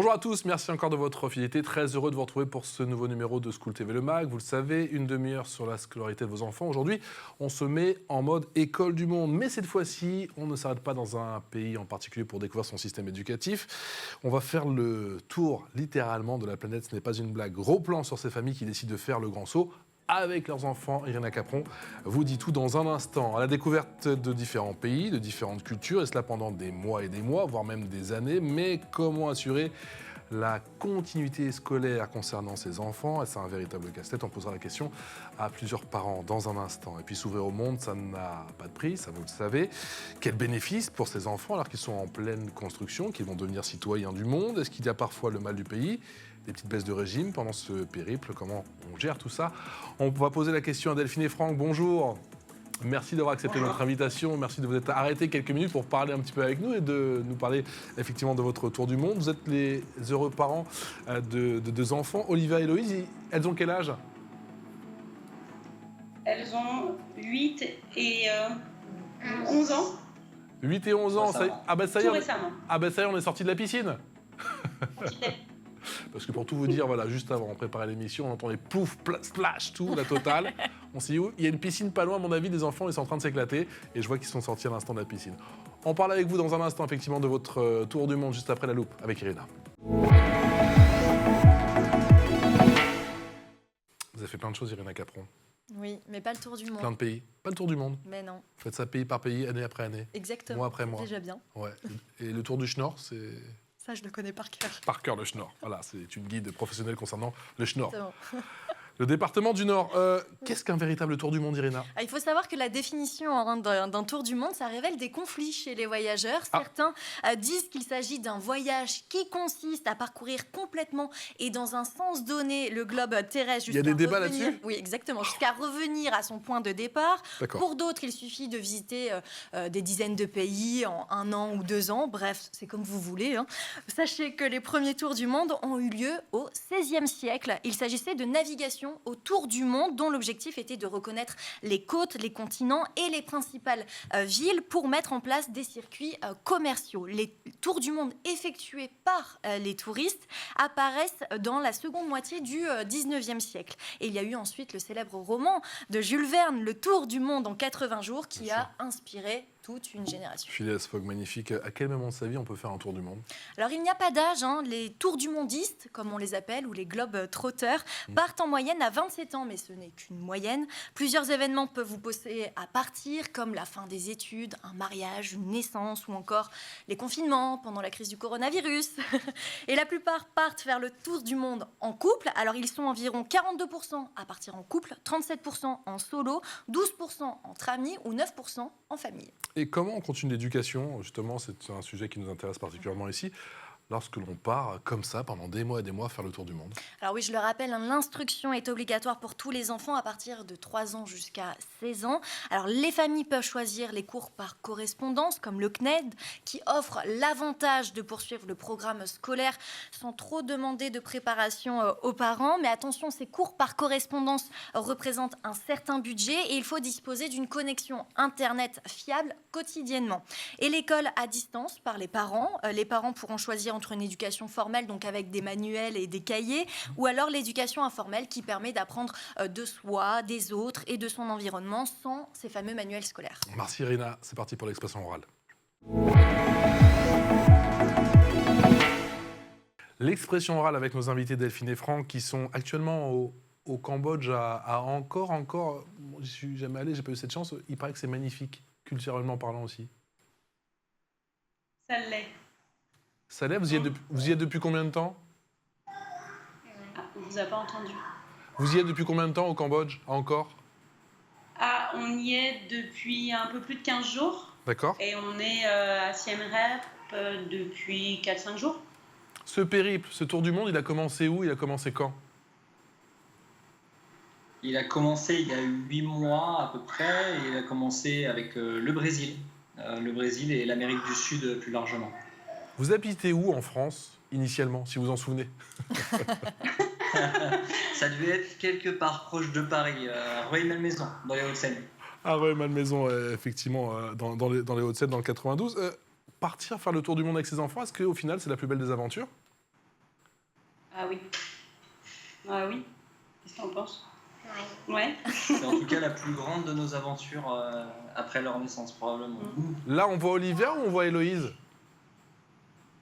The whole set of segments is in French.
Bonjour à tous, merci encore de votre fidélité. Très heureux de vous retrouver pour ce nouveau numéro de School TV Le Mag. Vous le savez, une demi-heure sur la scolarité de vos enfants. Aujourd'hui, on se met en mode école du monde. Mais cette fois-ci, on ne s'arrête pas dans un pays en particulier pour découvrir son système éducatif. On va faire le tour, littéralement, de la planète. Ce n'est pas une blague. Gros plan sur ces familles qui décident de faire le grand saut avec leurs enfants. Irina Capron vous dit tout dans un instant. À la découverte de différents pays, de différentes cultures, et cela pendant des mois et des mois, voire même des années. Mais comment assurer la continuité scolaire concernant ces enfants? C'est un véritable casse-tête. On posera la question à plusieurs parents dans un instant. Et puis s'ouvrir au monde, ça n'a pas de prix, ça vous le savez. Quel bénéfice pour ces enfants alors qu'ils sont en pleine construction, qu'ils vont devenir citoyens du monde? Est-ce qu'il y a parfois le mal du pays? Des petites baisses de régime pendant ce périple? Comment on gère tout ça? On va poser la question à Delphine et Franck. Bonjour. Merci d'avoir accepté notre invitation. Merci de vous être arrêtés quelques minutes pour parler un petit peu avec nous et de nous parler effectivement de votre tour du monde. Vous êtes les heureux parents de deux enfants, Olivia et Héloïse. Elles ont quel âge? Elles ont 8 et 11 ans. 8 et 11 ans. Ça y est, Tout récemment. Ça y est, on est sorti de la piscine. Parce que pour tout vous dire, voilà, juste avant, on préparait l'émission, on entendait pouf, splash, tout, la totale. On s'est dit, il y a une piscine pas loin, à mon avis, des enfants, ils sont en train de s'éclater. Et je vois qu'ils sont sortis à l'instant de la piscine. On parle avec vous dans un instant, effectivement, de votre tour du monde, juste après la loupe, avec Irina. Vous avez fait plein de choses, Irina Capron. Oui, mais pas le tour du monde. Plein de pays. Pas le tour du monde. Mais non. Vous faites ça pays par pays, année après année. Exactement. Mois après mois. Déjà bien. Ouais. Et le tour du Schnorr, c'est... Ça, je le connais par cœur. Par cœur, le Schnorr. Voilà, c'est une guide professionnelle concernant le Schnorr. Exactement. Le département du Nord. Qu'est-ce qu'un véritable tour du monde, Irina? Il faut savoir que la définition d'un tour du monde, ça révèle des conflits chez les voyageurs. Certains disent qu'il s'agit d'un voyage qui consiste à parcourir complètement et dans un sens donné le globe terrestre. Il y a des débats là-dessus? Oui, exactement. Jusqu'à revenir à son point de départ. Pour d'autres, il suffit de visiter des dizaines de pays en 1 an ou 2 ans. Bref, c'est comme vous voulez. Sachez que les premiers tours du monde ont eu lieu au XVIe siècle. Il s'agissait de navigation autour du monde dont l'objectif était de reconnaître les côtes, les continents et les principales villes pour mettre en place des circuits commerciaux. Les tours du monde effectués par les touristes apparaissent dans la seconde moitié du 19e siècle. Et il y a eu ensuite le célèbre roman de Jules Verne, Le Tour du monde en 80 jours, qui a inspiré toute une génération. Phileas Fogg, magnifique. À quel moment de sa vie on peut faire un tour du monde? Alors, il n'y a pas d'âge. Les tours du mondistes, comme on les appelle, ou les globes trotteurs, partent en moyenne à 27 ans, mais ce n'est qu'une moyenne. Plusieurs événements peuvent vous pousser à partir, comme la fin des études, un mariage, une naissance, ou encore les confinements pendant la crise du coronavirus. Et la plupart partent faire le tour du monde en couple. Alors, ils sont environ 42% à partir en couple, 37% en solo, 12% entre amis ou 9% en famille. Et comment on continue l'éducation? Justement, c'est un sujet qui nous intéresse particulièrement ici. Lorsque l'on part comme ça pendant des mois et des mois faire le tour du monde. Alors oui, je le rappelle, l'instruction est obligatoire pour tous les enfants à partir de 3 ans jusqu'à 16 ans. Alors les familles peuvent choisir les cours par correspondance, comme le CNED, qui offre l'avantage de poursuivre le programme scolaire sans trop demander de préparation aux parents. Mais attention, ces cours par correspondance représentent un certain budget et il faut disposer d'une connexion Internet fiable quotidiennement. Et l'école à distance par les parents pourront choisir entre une éducation formelle, donc avec des manuels et des cahiers, ou alors l'éducation informelle qui permet d'apprendre de soi, des autres et de son environnement sans ces fameux manuels scolaires. Merci Irina, c'est parti pour l'expression orale. L'expression orale avec nos invités Delphine et Franck qui sont actuellement au Cambodge à encore, je suis jamais allé, j'ai pas eu cette chance, il paraît que c'est magnifique, culturellement parlant aussi. Ça l'est. Ça l'est, vous y êtes depuis combien de temps? On vous a pas entendu. Vous y êtes depuis combien de temps au Cambodge, encore? On y est depuis un peu plus de 15 jours. D'accord. Et on est à Siem Reap depuis 4-5 jours. Ce périple, ce tour du monde, il a commencé où? Il a commencé quand? Il a commencé il y a 8 mois à peu près. Et il a commencé avec le Brésil. Le Brésil et l'Amérique du Sud plus largement. Vous habitez où en France, initialement, si vous en souvenez? Ça devait être quelque part proche de Paris, Rueil-Malmaison, dans les Hauts-de-Seine. Ah ouais, Malmaison, effectivement, dans les Hauts-de-Seine, dans le 92. Partir faire le tour du monde avec ses enfants, est-ce qu'au final, c'est la plus belle des aventures? Ah oui. Ah oui. Qu'est-ce que t'en penses? Ouais. C'est en tout cas la plus grande de nos aventures après leur naissance, probablement. Là, on voit Olivia ou on voit Héloïse?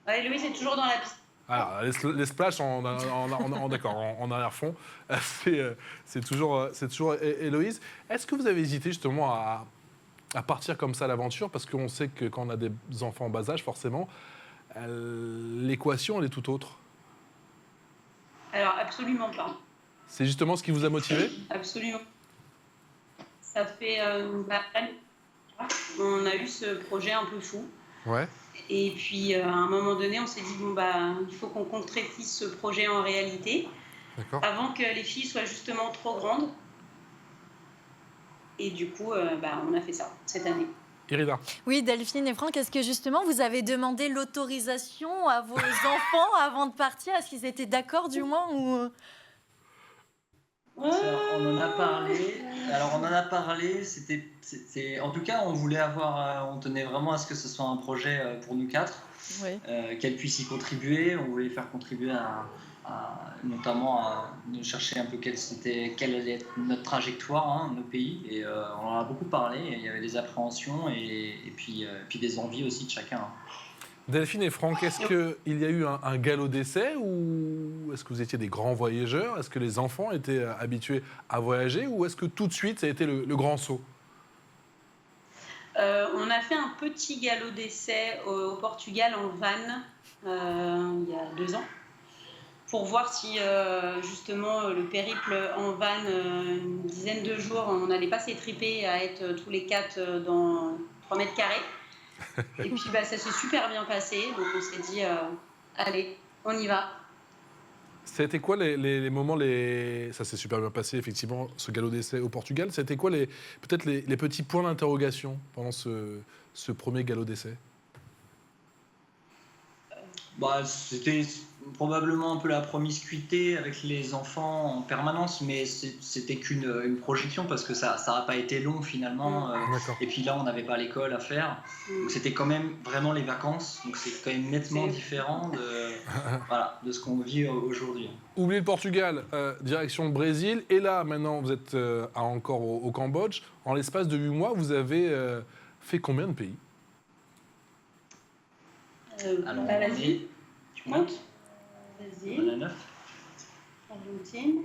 Ouais, Louise est toujours dans la piscine. Ah, les splash d'accord, en arrière-fond, c'est toujours Héloïse. Est-ce que vous avez hésité justement à partir comme ça à l'aventure? Parce qu'on sait que quand on a des enfants en bas âge, forcément, l'équation, elle est tout autre. Alors, absolument pas. C'est justement ce qui vous a motivé? Absolument. Ça fait... on a eu ce projet un peu fou. Ouais. Et puis, à un moment donné, on s'est dit, bon, bah, il faut qu'on concrétise ce projet en réalité, D'accord. avant que les filles soient justement trop grandes. Et du coup, on a fait ça cette année. Irina. Oui, Delphine et Franck, est-ce que justement vous avez demandé l'autorisation à vos enfants avant de partir? Est-ce qu'ils étaient d'accord du moins ou... On en a parlé. Alors, on en a parlé. En tout cas, on voulait on tenait vraiment à ce que ce soit un projet pour nous quatre, Oui. qu'elles puissent y contribuer. On voulait faire contribuer notamment à chercher un peu quelle allait être notre trajectoire, nos pays. Et on en a beaucoup parlé. Il y avait des appréhensions et puis des envies aussi de chacun. Delphine et Franck, est-ce qu'il y a eu un galop d'essai ou est-ce que vous étiez des grands voyageurs? Est-ce que les enfants étaient habitués à voyager ou est-ce que tout de suite ça a été le grand saut? On a fait un petit galop d'essai au Portugal en van il y a 2 ans pour voir si justement le périple en van, une dizaine de jours, on n'allait pas s'étriper à être tous les 4 dans 3 mètres carrés. Et puis ça s'est super bien passé, donc on s'est dit allez, on y va. C'était quoi les moments, ça s'est super bien passé effectivement, ce galop d'essai au Portugal. C'était quoi peut-être les petits points d'interrogation pendant ce premier galop d'essai? C'était probablement un peu la promiscuité avec les enfants en permanence, mais c'était qu'une projection parce que ça n'a pas été long finalement. D'accord. Et puis là, on n'avait pas l'école à faire. Donc c'était quand même vraiment les vacances. Donc c'est quand même nettement différent de ce qu'on vit aujourd'hui. Oubliez le Portugal, direction le Brésil. Et là, maintenant, vous êtes encore au Cambodge. En l'espace de 8 mois, vous avez fait combien de pays? Alors, vas-y, tu comptes? On en a 9. Argentine,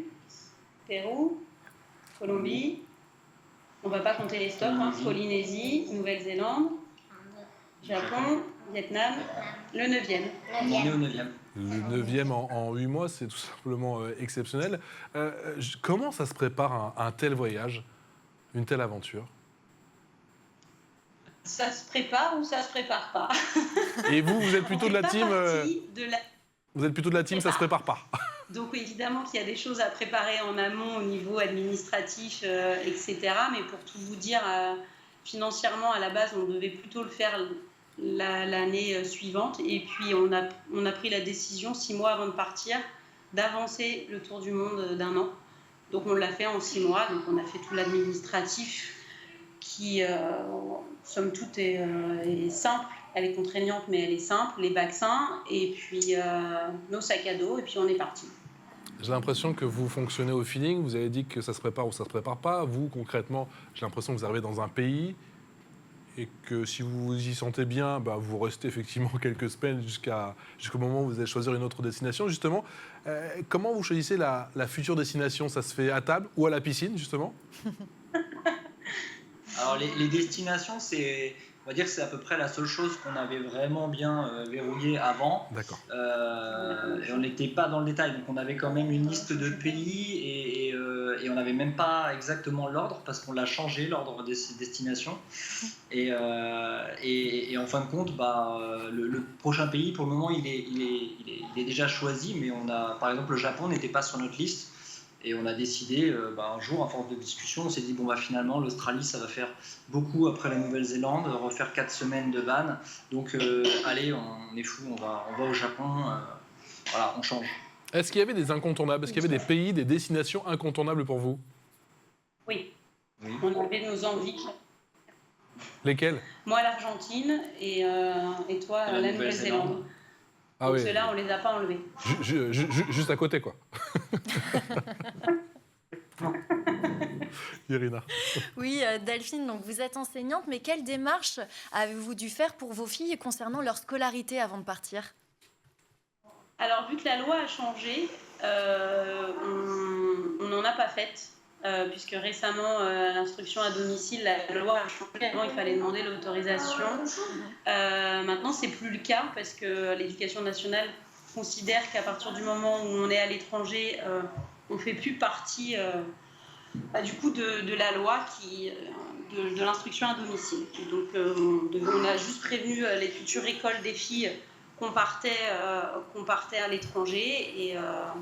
Pérou, Colombie. On va pas compter les stops, Polynésie, Nouvelle-Zélande, Japon, Vietnam, le 9e. On est au 9e. Le 9e en 8 mois, c'est tout simplement exceptionnel. Comment ça se prépare un tel voyage, une telle aventure? Ça se prépare ou ça se prépare pas? Et vous êtes plutôt de la team... Vous êtes plutôt de la team, ça se prépare pas. Donc évidemment qu'il y a des choses à préparer en amont au niveau administratif, etc. Mais pour tout vous dire, financièrement, à la base, on devait plutôt le faire l'année suivante. Et puis on a pris la décision, 6 mois avant de partir, d'avancer le tour du monde d'1 an. Donc on l'a fait en 6 mois. Donc on a fait tout l'administratif qui, somme toute, est simple. Elle est contraignante, mais elle est simple. Les vaccins et puis nos sacs à dos. Et puis on est parti. J'ai l'impression que vous fonctionnez au feeling. Vous avez dit que ça se prépare ou ça se prépare pas. Vous, concrètement, j'ai l'impression que vous arrivez dans un pays et que si vous vous y sentez bien, vous restez effectivement quelques semaines jusqu'au moment où vous allez choisir une autre destination. Justement, comment vous choisissez la future destination? Ça se fait à table ou à la piscine, justement? Alors, les destinations, on va dire que c'est à peu près la seule chose qu'on avait vraiment bien verrouillée avant. D'accord. Et on n'était pas dans le détail, donc on avait quand même une liste de pays et on n'avait même pas exactement l'ordre parce qu'on l'a changé, l'ordre des destinations. Et en fin de compte, le prochain pays, pour le moment, il est déjà choisi, mais par exemple, le Japon n'était pas sur notre liste. Et on a décidé, un jour, à force de discussion, on s'est dit, finalement, l'Australie, ça va faire beaucoup après la Nouvelle-Zélande, refaire 4 semaines de van. Donc, allez, on est fou, on va au Japon, on change. Est-ce qu'il y avait des incontournables? Est-ce qu'il y avait des pays, des destinations incontournables pour vous? Oui. On avait nos envies. Lesquelles? Moi, l'Argentine et toi, la Nouvelle-Zélande. Ah Donc oui. ceux-là, on les a pas enlevés. Juste à côté, quoi. Irina. Oui, Delphine, donc vous êtes enseignante, mais quelle démarche avez-vous dû faire pour vos filles concernant leur scolarité avant de partir? Alors, vu que la loi a changé, on n'en a pas fait, puisque récemment, l'instruction à domicile, la loi a changé. Avant, il fallait demander l'autorisation. Maintenant, c'est plus le cas, parce que l'Éducation nationale considère qu'à partir du moment où on est à l'étranger, on ne fait plus partie du coup de la loi de l'instruction à domicile. Donc, on a juste prévenu les futures écoles des filles qu'on partait à l'étranger et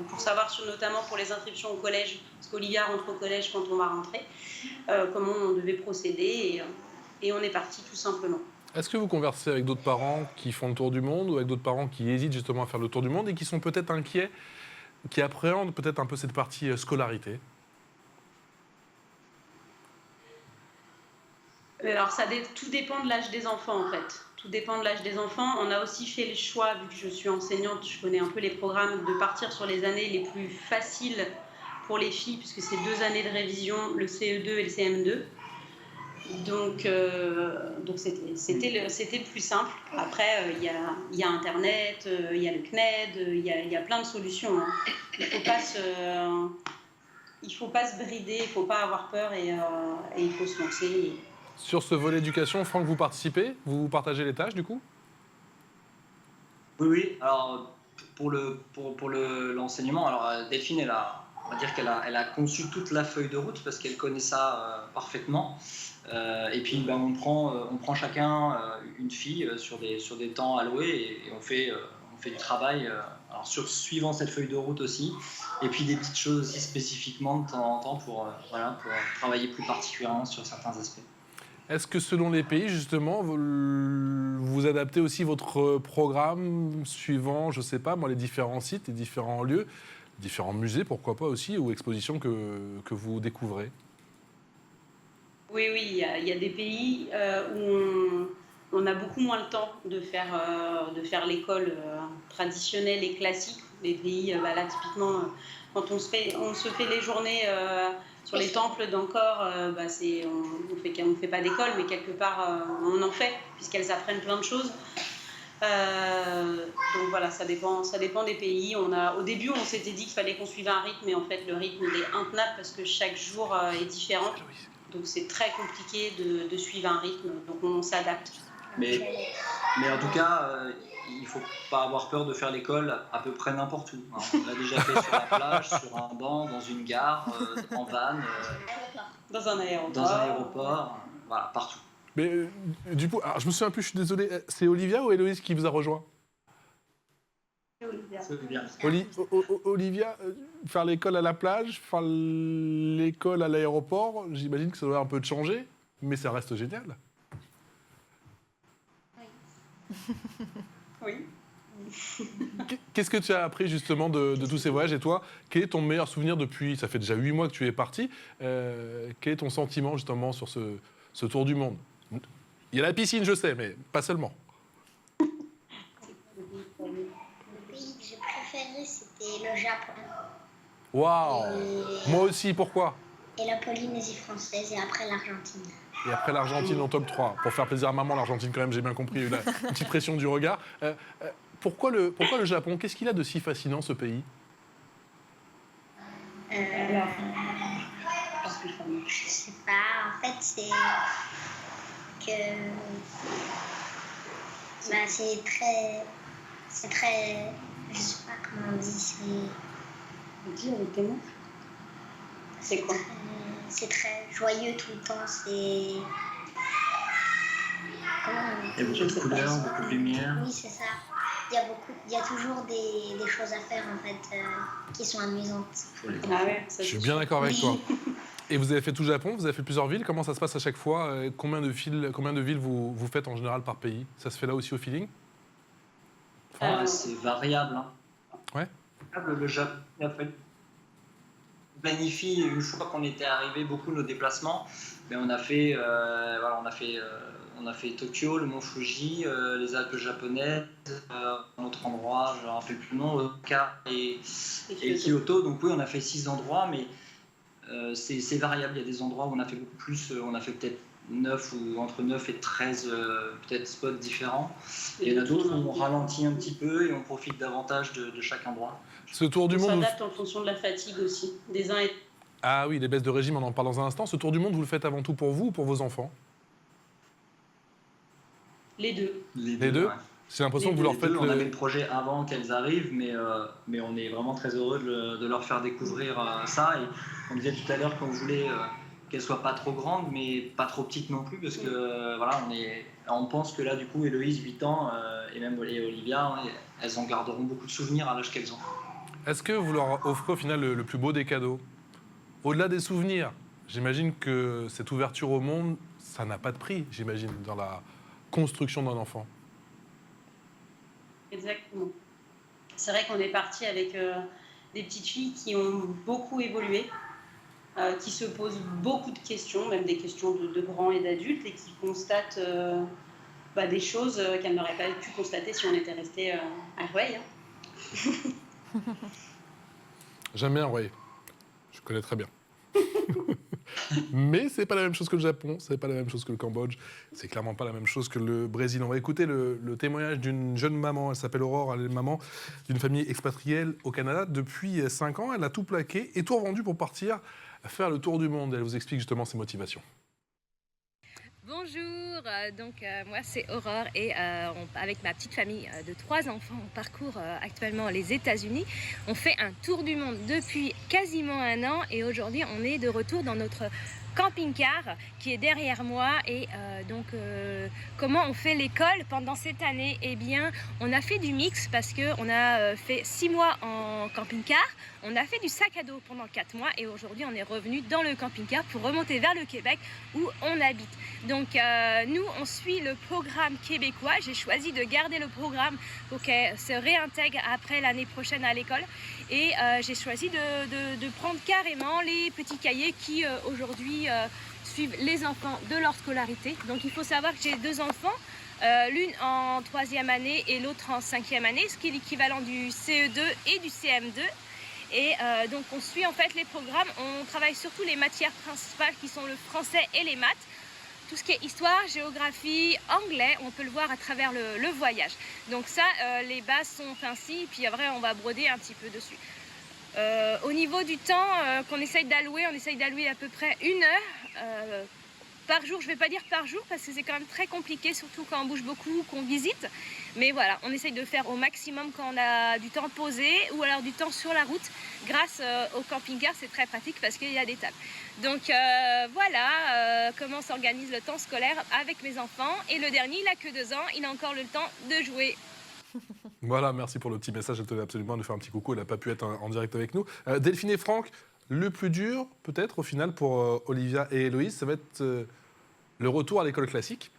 pour savoir notamment pour les inscriptions au collège, parce qu'Olivia rentre au collège quand on va rentrer, comment on devait procéder et on est parti tout simplement. Est-ce que vous conversez avec d'autres parents qui font le tour du monde ou avec d'autres parents qui hésitent justement à faire le tour du monde et qui sont peut-être inquiets, qui appréhendent peut-être un peu cette partie scolarité? Alors tout dépend de l'âge des enfants en fait. Tout dépend de l'âge des enfants. On a aussi fait le choix, vu que je suis enseignante, je connais un peu les programmes, de partir sur les années les plus faciles pour les filles, puisque c'est 2 années de révision, le CE2 et le CM2. Donc c'était le plus simple. Après, il y a Internet, il y a le CNED, il y a plein de solutions. Hein. Il faut pas se brider, il faut pas avoir peur et il faut se lancer. Sur ce volet éducation, Franck, vous participez? Vous partagez les tâches, du coup? Oui, oui. Alors, pour l'enseignement, alors Delphine, on va dire qu'elle a conçu toute la feuille de route parce qu'elle connaît ça parfaitement. Et puis, on prend chacun une fille sur des temps alloués et on fait du travail alors suivant cette feuille de route aussi. Et puis des petites choses aussi spécifiquement de temps en temps pour travailler plus particulièrement sur certains aspects. Est-ce que selon les pays, justement, vous adaptez aussi votre programme suivant, je ne sais pas, moi, les différents sites, les différents lieux, différents musées, pourquoi pas aussi, ou expositions que vous découvrez? Oui, il y a des pays où on a beaucoup moins le temps de faire l'école traditionnelle et classique. Les pays, là, typiquement, quand on se fait les journées sur les temples d'Angkor, on fait pas d'école, mais quelque part, on en fait, puisqu'elles apprennent plein de choses. Donc voilà, ça dépend des pays. Au début, on s'était dit qu'il fallait qu'on suive un rythme, mais en fait, le rythme il est intenable parce que chaque jour est différent. Donc c'est très compliqué de suivre un rythme, donc on s'adapte. Mais en tout cas, il ne faut pas avoir peur de faire l'école à peu près n'importe où. Hein. On l'a déjà fait sur la plage, sur un banc, dans une gare, en van, dans un aéroport, voilà, partout. Mais du coup, alors, je me souviens plus, je suis désolé, c'est Olivia ou Héloïse qui vous a rejoint? C'est bien. Olivia, faire l'école à la plage, faire l'école à l'aéroport, j'imagine que ça doit un peu changer, mais ça reste génial. Oui. Qu'est-ce que tu as appris justement de tous ces voyages? Et toi, quel est ton meilleur souvenir depuis, ça fait déjà 8 mois que tu es parti, quel est ton sentiment justement sur ce tour du monde? Il y a la piscine, je sais, mais pas seulement. Le pays que j'ai préféré, c'était le Japon. Waouh! Moi aussi, pourquoi? Et la Polynésie française, et après l'Argentine. Et après l'Argentine en top 3. Pour faire plaisir à maman, l'Argentine quand même, j'ai bien compris, la petite pression du regard. Pourquoi le Japon? Qu'est-ce qu'il a de si fascinant, ce pays? Je sais pas, en fait, c'est que c'est très, je sais pas comment on dit, C'est quoi? c'est très joyeux tout le temps, c'est... Il y a beaucoup de couleurs, beaucoup de lumière. Oui, c'est ça. Il y a toujours des choses à faire, en fait, qui sont amusantes. Ah ouais, Je suis bien d'accord avec toi. Et vous avez fait tout le Japon, vous avez fait plusieurs villes. Comment ça se passe à chaque fois? Combien de villes vous faites en général par pays? Ça se fait là aussi au feeling? C'est variable. Hein. Ouais. Le Japon a fait planifie une fois qu'on était arrivé beaucoup nos déplacements. Mais on a fait on a fait Tokyo, le mont Fuji, les Alpes japonaises, un autre endroit, je ne me rappelle plus le nom, Osaka et Kyoto. Donc oui, on a fait 6 endroits, mais c'est variable. Il y a des endroits où on a fait beaucoup plus, on a fait peut-être 9 ou entre 9 et 13 peut-être spots différents. Et il y en a d'autres où on ralentit un petit peu et on profite davantage de chaque endroit. Ce tour du On monde... s'adapte en fonction de la fatigue aussi, des uns et Ah oui, les baisses de régime, on en parle dans un instant. Ce tour du monde, vous le faites avant tout pour vous ou pour vos enfants? les deux. Les deux? Ouais. J'ai l'impression que vous leur Les faites deux, on avait le projet avant qu'elles arrivent, mais on est vraiment très heureux de leur faire découvrir ça. Et on disait tout à l'heure qu'on voulait qu'elles soient pas trop grandes, mais pas trop petites non plus, parce que voilà, on pense que là, du coup, Héloïse, 8 ans, et Olivia, hein, elles en garderont beaucoup de souvenirs à l'âge qu'elles ont. Est-ce que vous leur offrez au final le plus beau des cadeaux? Au-delà des souvenirs, j'imagine que cette ouverture au monde, ça n'a pas de prix, j'imagine, dans la construction d'un enfant. Exactement. C'est vrai qu'on est parti avec des petites filles qui ont beaucoup évolué, qui se posent beaucoup de questions, même des questions de grands et d'adultes, et qui constatent des choses qu'elles n'auraient pas pu constater si on était resté à Rueil. J'aime bien, oui. Je connais très bien. Mais c'est pas la même chose que le Japon, c'est pas la même chose que le Cambodge, c'est clairement pas la même chose que le Brésil. On va écouter le témoignage d'une jeune maman, elle s'appelle Aurore, elle est maman d'une famille expatriée au Canada. Depuis 5 ans, elle a tout plaqué et tout revendu pour partir faire le tour du monde. Elle vous explique justement ses motivations. Bonjour, moi c'est Aurore et avec ma petite famille de 3 enfants, on parcourt actuellement les États-Unis. On fait un tour du monde depuis quasiment 1 an et aujourd'hui on est de retour dans notre camping-car qui est derrière moi et comment on fait l'école pendant cette année? Eh bien, on a fait du mix parce qu'on a fait 6 mois en camping-car, on a fait du sac à dos pendant 4 mois et aujourd'hui on est revenu dans le camping-car pour remonter vers le Québec où on habite. Donc nous on suit le programme québécois, j'ai choisi de garder le programme pour qu'elle se réintègre après l'année prochaine à l'école et j'ai choisi de prendre carrément les petits cahiers qui aujourd'hui suivent les enfants de leur scolarité. Donc il faut savoir que j'ai 2 enfants, l'une en 3e année et l'autre en 5e année, ce qui est l'équivalent du CE2 et du CM2. Et donc on suit en fait les programmes, on travaille surtout les matières principales qui sont le français et les maths. Tout ce qui est histoire, géographie, anglais, on peut le voir à travers le voyage. Donc ça, les bases sont ainsi, puis après on va broder un petit peu dessus. Au niveau du temps qu'on essaye d'allouer, on essaye d'allouer à peu près 1 heure par jour. Je ne vais pas dire par jour parce que c'est quand même très compliqué, surtout quand on bouge beaucoup, qu'on visite. Mais voilà, on essaye de faire au maximum quand on a du temps posé ou alors du temps sur la route. Grâce au camping-car, c'est très pratique parce qu'il y a des tables. Donc voilà comment s'organise le temps scolaire avec mes enfants. Et le dernier, il n'a que 2 ans, il a encore le temps de jouer. Voilà, merci pour le petit message. Elle tenait absolument de faire un petit coucou. Elle n'a pas pu être en direct avec nous. Delphine et Franck, le plus dur, peut-être, au final, pour Olivia et Héloïse, ça va être le retour à l'école classique.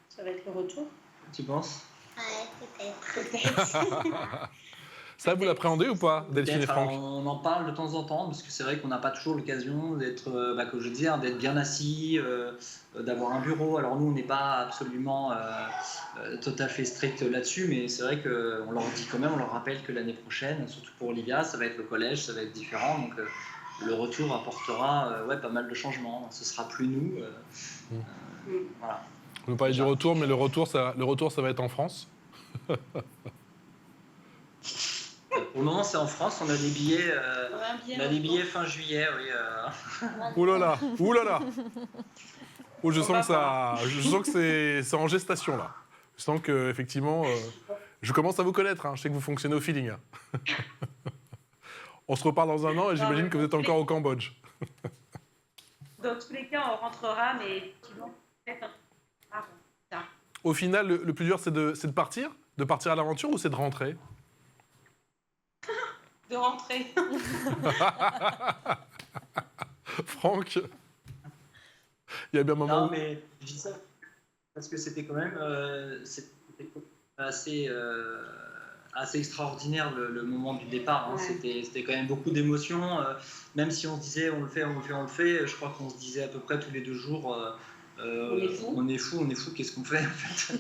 Ça va être le retour. Tu penses? Ouais, peut-être. Ça, vous l'appréhendez ou pas, Delphine et Franck? On en parle de temps en temps, parce que c'est vrai qu'on n'a pas toujours l'occasion d'être, comme je disais, d'être bien assis, d'avoir un bureau. Alors nous, on n'est pas absolument tout à fait strict là-dessus, mais c'est vrai qu'on leur dit quand même, on leur rappelle que l'année prochaine, surtout pour Olivia, ça va être le collège, ça va être différent. Donc le retour apportera pas mal de changements. Ce sera plus nous. Voilà. Vous nous parlez du retour, mais le retour, ça va être en France. Pour le moment, c'est en France. On a des billets, fin juillet. Oui, Ouh là là, ouh là là. Oh, je sens que c'est en gestation là. Je sens que effectivement, je commence à vous connaître. Hein. Je sais que vous fonctionnez au feeling. Hein. On se reparle dans 1 an et j'imagine que vous êtes encore au Cambodge. Dans tous les cas, on rentrera, mais peut-être. Au final, le plus dur, c'est de partir à l'aventure ou c'est de rentrer? De rentrer. Franck, il y a bien un moment Non, où... mais je dis ça parce que c'était quand même assez extraordinaire le moment du départ. Hein. Ouais. C'était quand même beaucoup d'émotions. Même si on se disait on le fait, je crois qu'on se disait à peu près tous les 2 jours On est fou. on est fou, qu'est-ce qu'on fait en fait.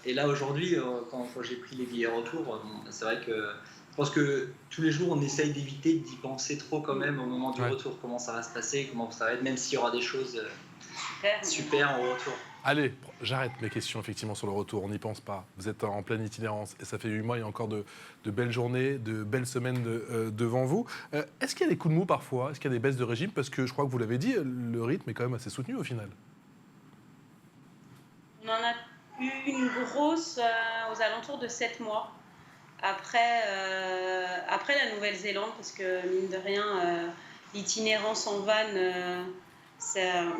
Et là aujourd'hui, quand j'ai pris les billets retour, c'est vrai que je pense que tous les jours on essaye d'éviter d'y penser trop quand même au moment du retour, comment ça va se passer, comment ça va être, même s'il y aura des choses super au retour. Allez, j'arrête mes questions effectivement sur le retour, on n'y pense pas. Vous êtes en pleine itinérance et ça fait 8 mois, il y a encore de belles journées, de belles semaines devant vous. Est-ce qu'il y a des coups de mou parfois? Est-ce qu'il y a des baisses de régime? Parce que je crois que vous l'avez dit, le rythme est quand même assez soutenu au final. On en a eu une grosse aux alentours de 7 mois. Après la Nouvelle-Zélande, parce que mine de rien, l'itinérance en van,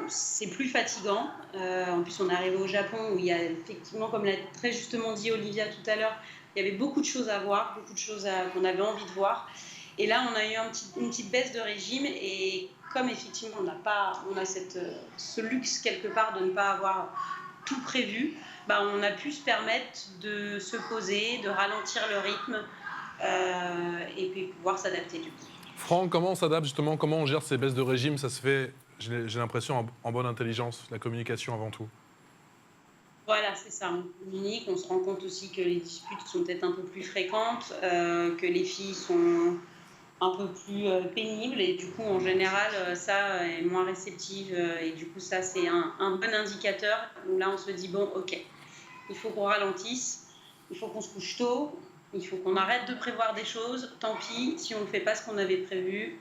c'est plus fatigant. En plus, on est arrivé au Japon où il y a effectivement, comme l'a très justement dit Olivia tout à l'heure, il y avait beaucoup de choses à voir, beaucoup de choses qu'on avait envie de voir. Et là, on a eu une petite baisse de régime et comme effectivement on a ce luxe quelque part de ne pas avoir tout prévu, on a pu se permettre de se poser, de ralentir le rythme et puis pouvoir s'adapter du coup. Franck, comment on s'adapte justement? Comment on gère ces baisses de régime? Ça se fait, j'ai l'impression, en bonne intelligence, la communication avant tout. Voilà, c'est ça. On communique, on se rend compte aussi que les disputes sont peut-être un peu plus fréquentes, que les filles sont un peu plus pénibles et du coup, en général, ça est moins réceptive et du coup, ça, c'est un bon indicateur où là, on se dit, bon, ok, il faut qu'on ralentisse, il faut qu'on se couche tôt, il faut qu'on arrête de prévoir des choses, tant pis, si on ne fait pas ce qu'on avait prévu,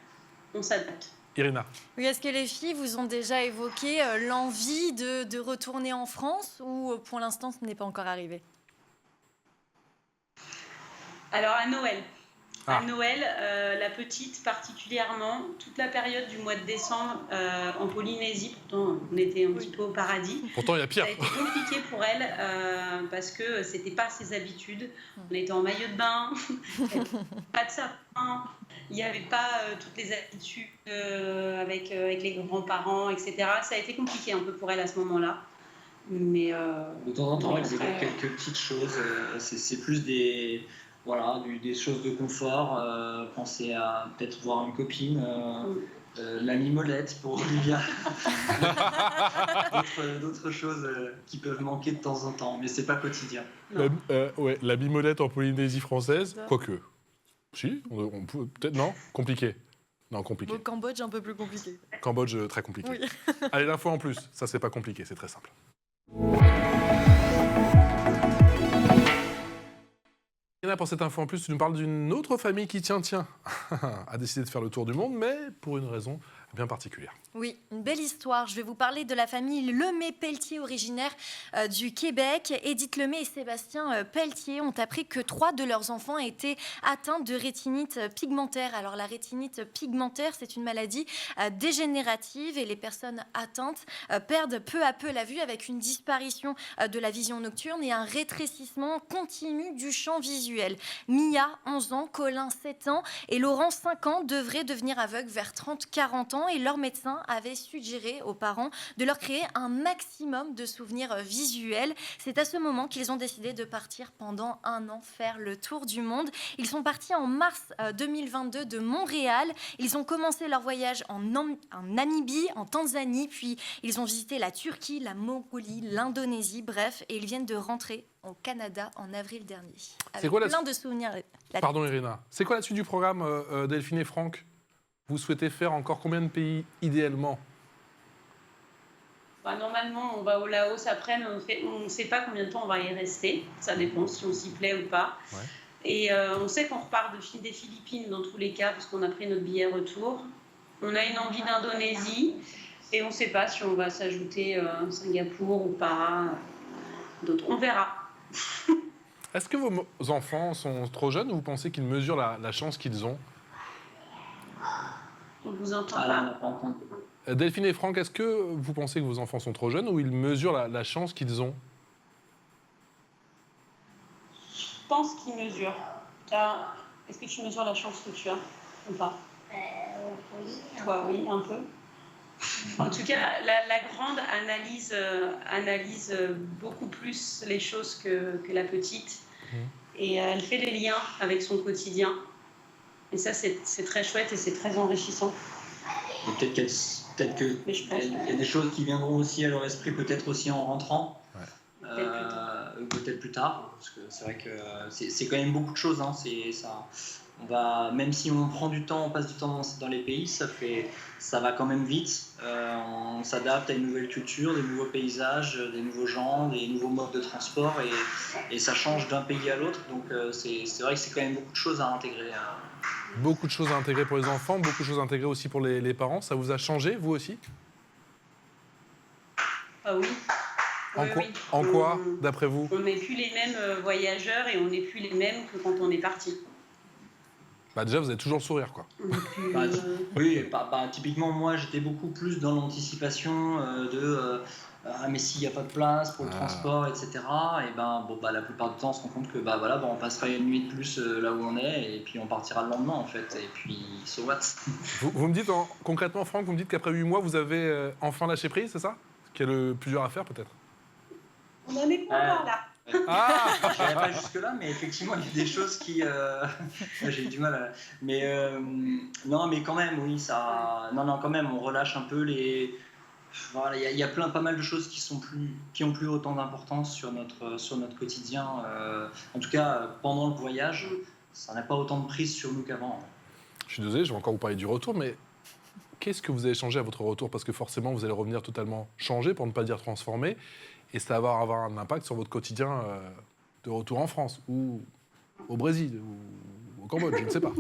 on s'adapte. Irina. Oui, est-ce que les filles vous ont déjà évoqué l'envie de retourner en France ou pour l'instant ce n'est pas encore arrivé? Alors à Noël. À Noël, la petite particulièrement, toute la période du mois de décembre en Polynésie, pourtant on était un petit peu au paradis. Pourtant il y a pire. Ça a été compliqué pour elle parce que c'était pas ses habitudes. On était en maillot de bain, pas de sapin, il n'y avait pas toutes les habitudes avec les grands-parents, etc. Ça a été compliqué un peu pour elle à ce moment-là. Mais de temps en temps, elle évoque quelques petites choses. C'est plus des choses de confort, penser à peut-être voir une copine, la mimolette pour Olivia, d'autres choses qui peuvent manquer de temps en temps, mais c'est pas quotidien. La mimolette en Polynésie française, quoique. Si, on peut peut-être, non? Compliqué. Non, compliqué. Au Cambodge, un peu plus compliqué. Cambodge, très compliqué. Oui. Allez, l'info en plus, ça c'est pas compliqué, c'est très simple. Pour cette info en plus, tu nous parles d'une autre famille qui, tiens, a décidé de faire le tour du monde, mais pour une raison bien particulière. Oui, une belle histoire. Je vais vous parler de la famille Lemay-Pelletier, originaire du Québec. Édith Lemay et Sébastien Pelletier ont appris que 3 de leurs enfants étaient atteints de rétinite pigmentaire. Alors la rétinite pigmentaire, c'est une maladie dégénérative et les personnes atteintes perdent peu à peu la vue avec une disparition de la vision nocturne et un rétrécissement continu du champ visuel. Mia, 11 ans, Colin, 7 ans et Laurent, 5 ans, devraient devenir aveugles vers 30-40 ans et leur médecin avait suggéré aux parents de leur créer un maximum de souvenirs visuels. C'est à ce moment qu'ils ont décidé de partir pendant 1 an faire le tour du monde. Ils sont partis en mars 2022 de Montréal. Ils ont commencé leur voyage en Namibie, en Tanzanie, puis ils ont visité la Turquie, la Mongolie, l'Indonésie, bref, et ils viennent de rentrer au Canada en avril dernier. Avec plein de souvenirs. Pardon Irina, c'est quoi la suite du programme Delphine et Franck? Vous souhaitez faire encore combien de pays idéalement? Normalement, on va au Laos après, mais on ne sait pas combien de temps on va y rester. Ça dépend si on s'y plaît ou pas. Ouais. Et on sait qu'on repart des Philippines dans tous les cas, parce qu'on a pris notre billet retour. On a une envie d'Indonésie, et on ne sait pas si on va s'ajouter Singapour ou pas. D'autres, on verra. Est-ce que vos enfants sont trop jeunes ou vous pensez qu'ils mesurent la chance qu'ils ont? On vous entend pas. Delphine et Franck, est-ce que vous pensez que vos enfants sont trop jeunes ou ils mesurent la chance qu'ils ont? Je pense qu'ils mesurent. Est-ce que tu mesures la chance que tu as ou pas? Oui. Toi, oui, un peu. En tout cas, la grande analyse beaucoup plus les choses que la petite. Et elle fait des liens avec son quotidien. Et ça, c'est très chouette et c'est très enrichissant. Et peut-être peut-être qu'il Mais je pense y a des choses qui viendront aussi à leur esprit, peut-être aussi en rentrant. Peut-être Plus tard, parce que c'est vrai que c'est quand même beaucoup de choses. Hein, ça, même si on prend du temps, on passe du temps dans les pays, ça va quand même vite. On s'adapte à une nouvelle culture, des nouveaux paysages, des nouveaux gens, des nouveaux modes de transport, et ça change d'un pays à l'autre. Donc c'est vrai que c'est quand même beaucoup de choses à intégrer. Beaucoup de choses à intégrer pour les enfants, beaucoup de choses à intégrer aussi pour les parents. Ça vous a changé, vous aussi? Ah oui. En quoi, d'après vous? On n'est plus les mêmes voyageurs et on n'est plus les mêmes que quand on est parti. Bah déjà, vous avez toujours le sourire, quoi. Oui, typiquement, moi, j'étais beaucoup plus dans l'anticipation mais s'il n'y a pas de place pour le transport, etc. Et la plupart du temps, on se rend compte que on passera une nuit de plus là où on est, et puis on partira le lendemain, en fait. Et puis, so what? Vous me dites, concrètement, Franck, vous me dites qu'après 8 mois, vous avez enfin lâché prise, c'est ça? Ce qui est le plus dur à faire, peut-être? On n'en est pas encore là. Ah Je n'irai pas jusque-là, mais effectivement, il y a des choses qui... j'ai du mal à... Mais non, mais quand même, oui, ça... Non, quand même, on relâche un peu les... Voilà, il y a pas mal de choses qui ont plus autant d'importance sur notre quotidien. En tout cas, pendant le voyage, ça n'a pas autant de prise sur nous qu'avant. Je suis désolé, je vais encore vous parler du retour, mais qu'est-ce que vous avez changé à votre retour? Parce que forcément, vous allez revenir totalement changé, pour ne pas dire transformé, et ça va avoir un impact sur votre quotidien de retour en France, ou au Brésil, ou au Cambodge, je ne sais pas.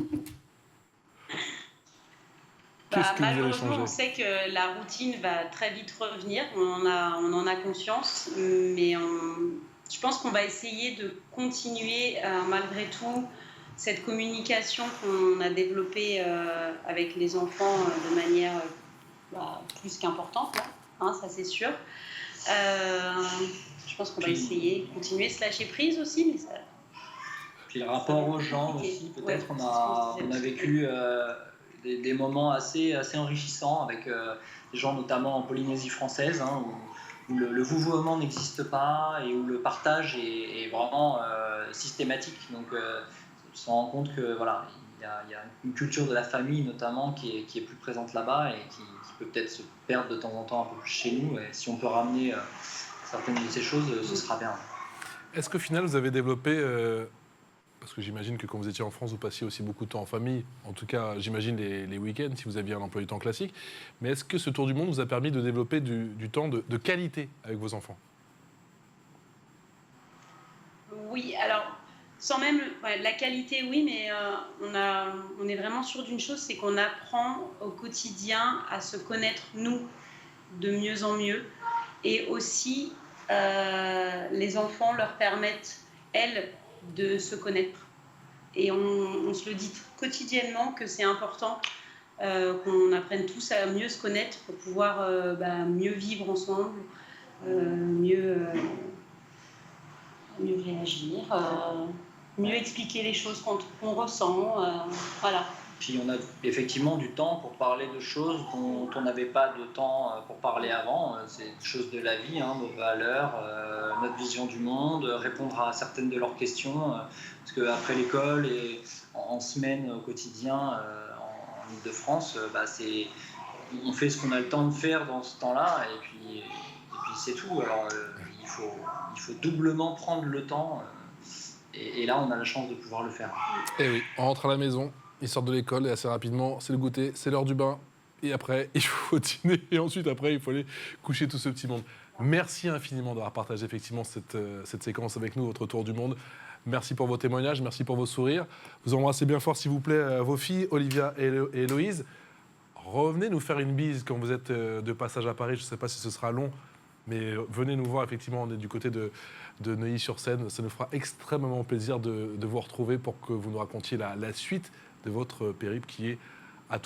Qu'est-ce que vous allez Malheureusement, changer? on sait que la routine va très vite revenir, on en a conscience, mais je pense qu'on va essayer de continuer malgré tout cette communication qu'on a développée avec les enfants de manière plus qu'importante, là, hein, ça c'est sûr. Je pense qu'on va essayer de continuer, se lâcher prise aussi, mais ça... Puis le rapport aux gens aussi, peut-être, on a vécu des moments assez enrichissants avec des gens notamment en Polynésie française, hein, où le vouvoiement n'existe pas et où le partage est vraiment systématique. Donc on se rend compte que voilà, il y a une culture de la famille notamment qui est plus présente là-bas et qui peut peut-être se perdre de temps en temps un peu plus chez nous. Et si on peut ramener certaines de ces choses, ce sera bien. Est-ce qu'au final, vous avez développé... parce que j'imagine que quand vous étiez en France, vous passiez aussi beaucoup de temps en famille. En tout cas, j'imagine les week-ends, si vous aviez un emploi du temps classique. Mais est-ce que ce tour du monde vous a permis de développer du temps de qualité avec vos enfants? Oui, alors, sans même... la qualité, oui, mais on est vraiment sûr d'une chose, c'est qu'on apprend au quotidien à se connaître, nous, de mieux en mieux. Et aussi, les enfants leur permettent, elles, de se connaître. Et on se le dit quotidiennement que c'est important qu'on apprenne tous à mieux se connaître pour pouvoir mieux vivre ensemble, mieux réagir, mieux expliquer les choses qu'on ressent. Voilà. Puis on a effectivement du temps pour parler de choses dont on n'avait pas de temps pour parler avant. C'est des choses de la vie, hein, nos valeurs, notre vision du monde, répondre à certaines de leurs questions. Parce qu'après l'école et en semaine au quotidien en Ile-de-France, on fait ce qu'on a le temps de faire dans ce temps-là et puis c'est tout. Alors il faut doublement prendre le temps et là on a la chance de pouvoir le faire. Eh oui, on rentre à la maison. Ils sortent de l'école et assez rapidement, c'est le goûter, c'est l'heure du bain. Et après, il faut dîner. Et ensuite, après, il faut aller coucher tout ce petit monde. Merci infiniment d'avoir partagé effectivement cette séquence avec nous, votre tour du monde. Merci pour vos témoignages, merci pour vos sourires. Vous embrassez bien fort, s'il vous plaît, vos filles, Olivia et Héloïse. Revenez nous faire une bise quand vous êtes de passage à Paris. Je ne sais pas si ce sera long, mais venez nous voir. Effectivement, on est du côté de Neuilly-sur-Seine. Ça nous fera extrêmement plaisir de vous retrouver pour que vous nous racontiez la suite de votre périple qui est en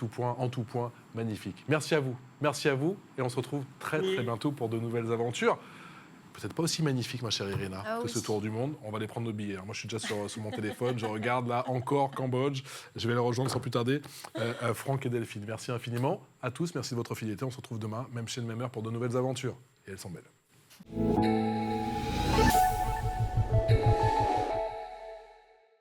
tout point magnifique. Merci à vous et on se retrouve très bientôt pour de nouvelles aventures. Peut-être pas aussi magnifique, ma chère Irina, que ce tour du monde. On va aller prendre nos billets. Moi, je suis déjà sur mon téléphone, je regarde là encore Cambodge. Je vais les rejoindre sans plus tarder. Franck et Delphine, merci infiniment à tous. Merci de votre fidélité. On se retrouve demain, même chaîne, même heure, pour de nouvelles aventures. Et elles sont belles.